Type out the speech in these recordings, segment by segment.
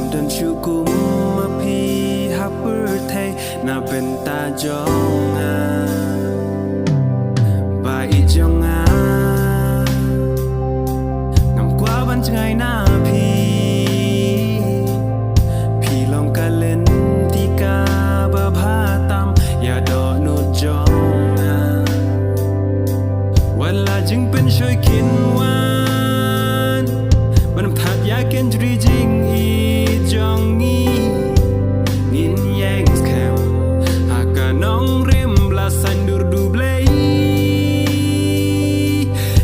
dan syukum Happy birthday na benta jonga Bai jonga Ngam kwa ban changai na Pi long ka len tika ba bhatam ya do no jonga Wala jing pen shoi kin wan Banam that ya ken jri jing I jong ni Ngin yang scam Haka nong rim blasan dur du blei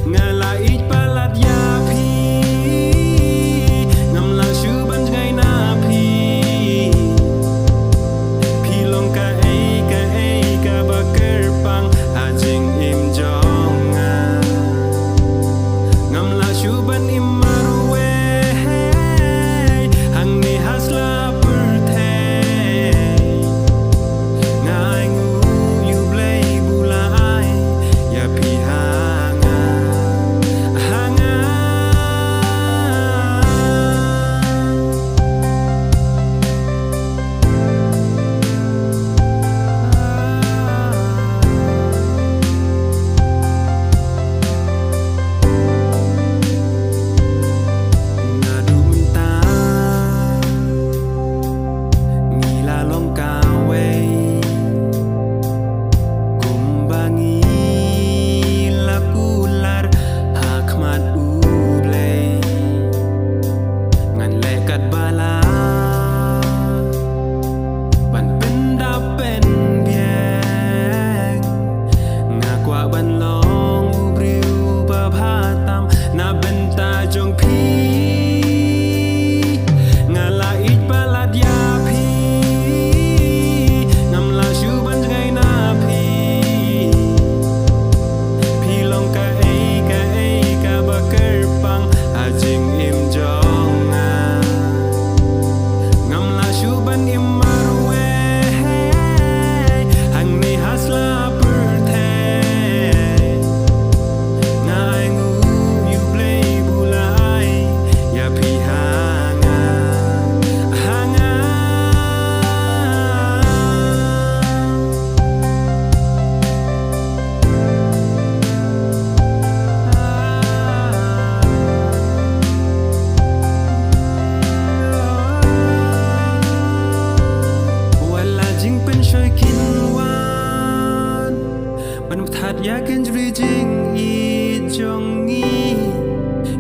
Ngala ich palat ya pi Ngam la shu ban jangai na pi Pi long ka ba kerpang Ha jing im jong Ngam la shu ban im marwe Hang ni hasla That ya can reaching I jong ni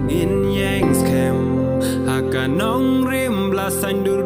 in yang scam Haka nong rim blasan dur